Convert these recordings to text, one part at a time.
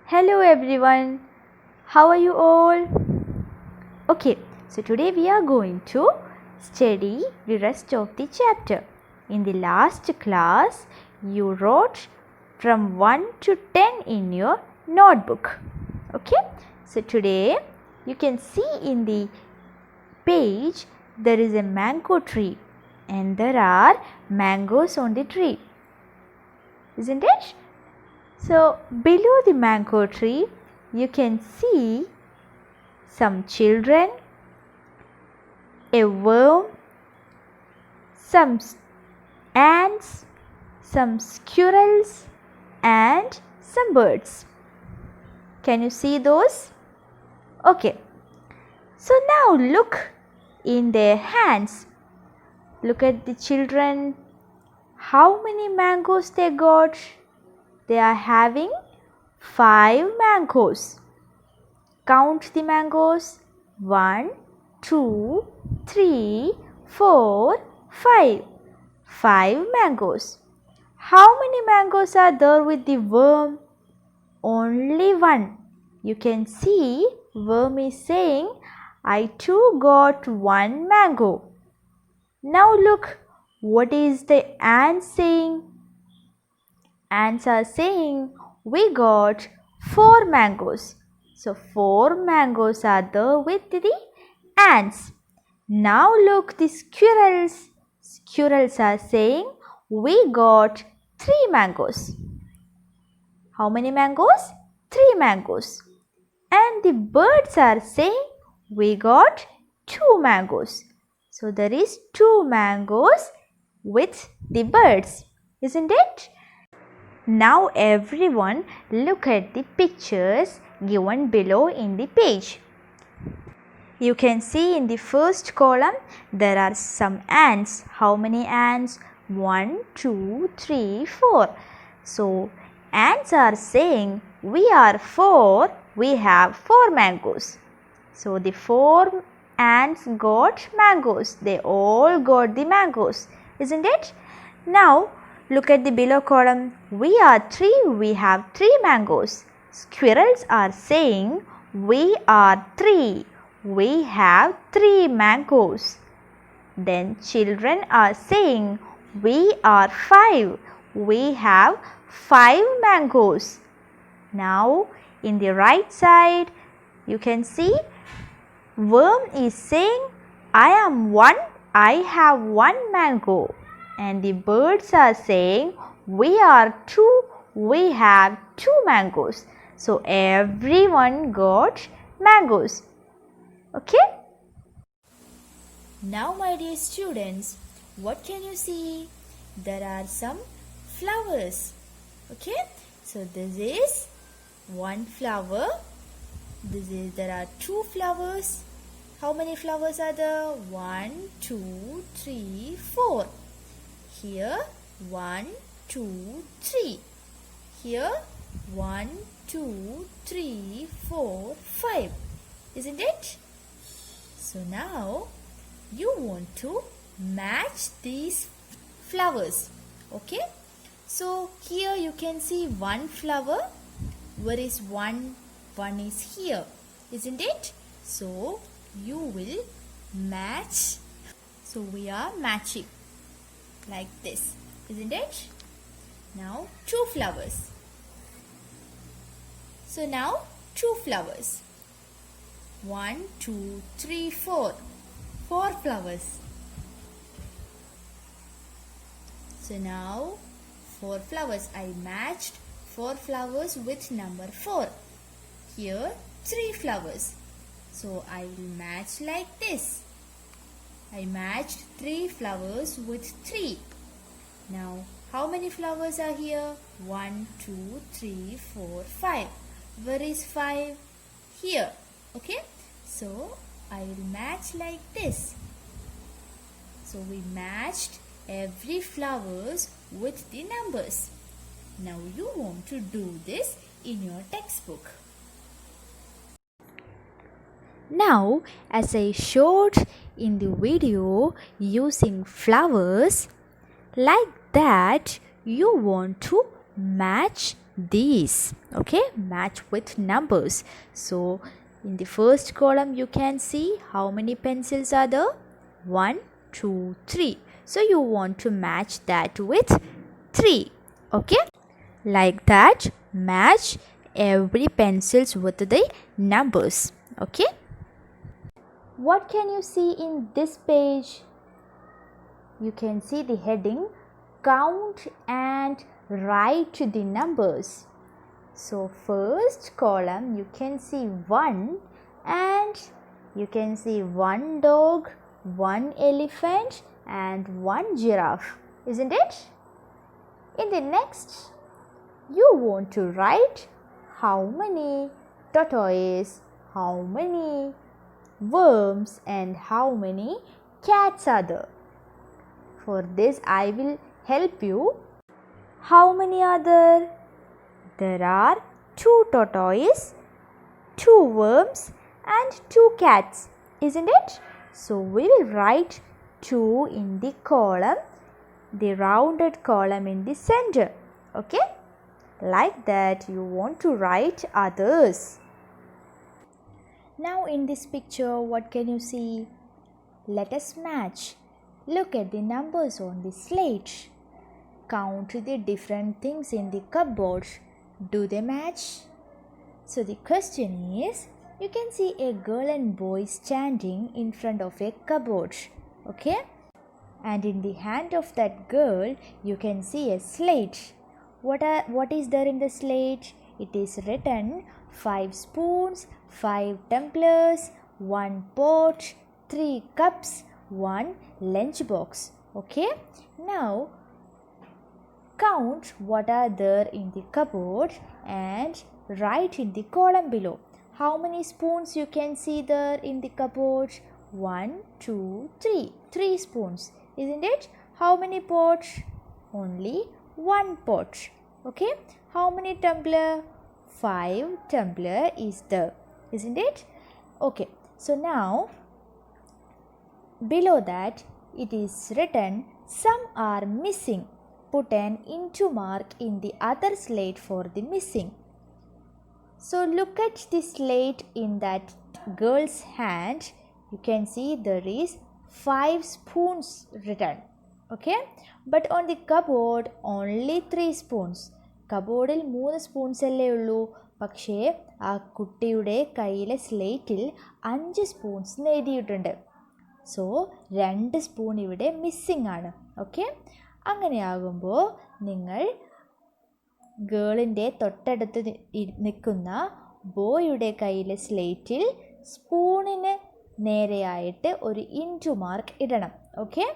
Hello everyone, how are you all? Okay, so today we are going to study the rest of the chapter. In the last class, you wrote from 1 to 10 in your notebook. Okay, so today you can see in the page there is a mango tree and there are mangoes on the tree, isn't it? So below the mango tree you can see some children, a worm, some ants, some squirrels and some birds. Can you see those? Okay. So now look in their hands. Look at the children. How many mangoes they got? They are having 5 mangoes. Count the mangoes. 1, 2, 3, 4, 5. 5 mangoes. How many mangoes are there with the worm? Only 1. You can see worm is saying, I too got 1 mango. Now look, what is the ant saying? Ants are saying, we got 4 mangoes. So 4 mangoes are there with the ants. Now look, the squirrels. Squirrels are saying, we got 3 mangoes. How many mangoes? 3 mangoes. And the birds are saying, we got 2 mangoes. So there is 2 mangoes with the birds, isn't it? Now everyone look at the pictures given below in the page. You can see in the first column there are some ants. How many ants? 1, 2, 3, 4. So ants are saying, we are 4, we have 4 mangoes. So the 4 ants got mangoes. They all got the mangoes, isn't it? Now look at the below column. We are 3, we have 3 mangoes. Squirrels are saying, we are 3, we have 3 mangoes. Then children are saying, we are 5, we have 5 mangoes. Now in the right side you can see worm is saying, I am 1, I have 1 mango. And the birds are saying, we are 2, we have 2 mangoes. So everyone got mangoes. Okay? Now my dear students, what can you see? There are some flowers. Okay? So this is one flower. There are 2 flowers. How many flowers are there? 1, 2, 3, 4. Here 1, 2, 3. Here 1, 2, 3, 4, 5. Isn't it? So now you want to match these flowers. Okay? So here you can see one flower. Where is one? One is here. Isn't it? So you will match. So we are matching like this, isn't it? Now 2 flowers. So now 2 flowers. 1, 2, 3, 4. 4 flowers. So now 4 flowers. I matched 4 flowers with number 4. Here 3 flowers. So I will match like this. I matched 3 flowers with 3. Now how many flowers are here? 1, 2, 3, 4, 5. Where is 5? Here. Okay. So I will match like this. So we matched every flowers with the numbers. Now you want to do this in your textbook. Now as I showed in the video using flowers, like that you want to match these. Okay, match with numbers. So in the first column you can see how many pencils are there? 1, 2, 3. So you want to match that with 3. Okay, like that, match every pencils with the numbers. Okay, what can you see in this page? You can see the heading count and write the numbers. So first column you can see 1 and you can see 1 dog, 1 elephant and 1 giraffe, isn't it? In the next you want to write how many tortoises, how many worms and how many cats are there. For this I will help you. How many are there? There are 2 tortoises, 2 worms and 2 cats, isn't it? So we will write 2 in the column, the rounded column in the center. Okay? Like that you want to write others. Now in this picture what can you see? Let us match. Look at the numbers on the slate. Count the different things in the cupboard. Do they match? So the question is, you can see a girl and boy standing in front of a cupboard. Okay? And in the hand of that girl, you can see a slate. What is there in the slate? It is written 5 spoons, 5 tumblers, 1 pot, 3 cups, 1 lunchbox. Okay? Now count what are there in the cupboard and write in the column below. How many spoons you can see there in the cupboard? 1, 2, 3. 3 spoons, isn't it? How many pots? Only 1 pot. Okay? How many tumbler? 5 tumbler is there, isn't it? Okay. So now below that it is written some are missing. Put an into mark in the other slate for the missing. So look at the slate in that girl's hand. You can see there is 5 spoons written. Okay? But on the cupboard only 3 spoons. കബോർഡിൽ 3 spoons അല്ലേ ഉള്ളൂ. പക്ഷേ ആ കുട്ടിയുടെ കയ്യിലെ സ്ലേറ്റിൽ 5 spoons എഴുതിയിട്ടുണ്ട്. So 2 spoon ഇവിടെ missing ആണ്. Okay, അങ്ങനെയാകുമ്പോൾ നിങ്ങൾ ഗേളിൻ്റെ തൊട്ടടുത്ത് നിൽക്കുന്ന ബോയുടെ കയ്യിലെ സ്ലേറ്റിൽ സ്പൂണിന് നേരെയായിട്ട് ഒരു ഇൻറ്റു മാർക്ക് ഇടണം. Okay,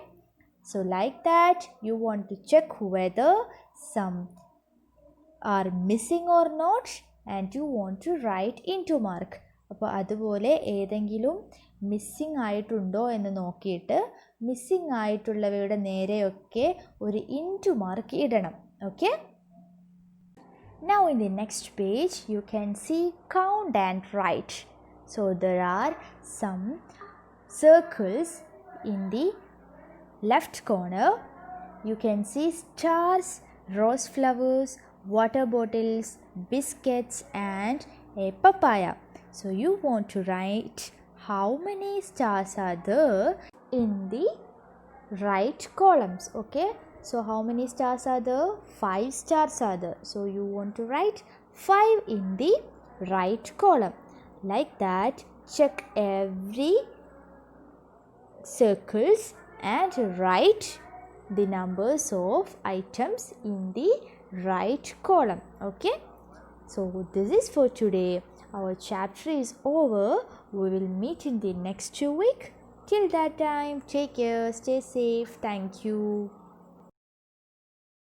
so like that you want to check whether some are missing or not and you want to write into mark. അപ്പോൾ അതുപോലെ ഏതെങ്കിലും മിസ്സിംഗ് ആയിട്ടുണ്ടോ എന്ന് നോക്കിയിട്ട് മിസ്സിംഗ് ആയിട്ടുള്ളവയുടെ നേരെയൊക്കെ ഒരു ഇൻറ്റു മാർക്ക് ഇടണം. Okay, now in the next page you can see count and write. So there are some circles in the left corner. You can see stars, rose flowers, water bottles, biscuits and a papaya. So you want to write how many stars are there in the right columns. Okay, so how many stars are there? 5 stars are there. So you want to write 5 in the right column. Like that, check every circles and write the numbers of items in the right column. Okay, so this is for today. Our chapter is over. We will meet in the next week. Till that time, take care, stay safe. Thank you.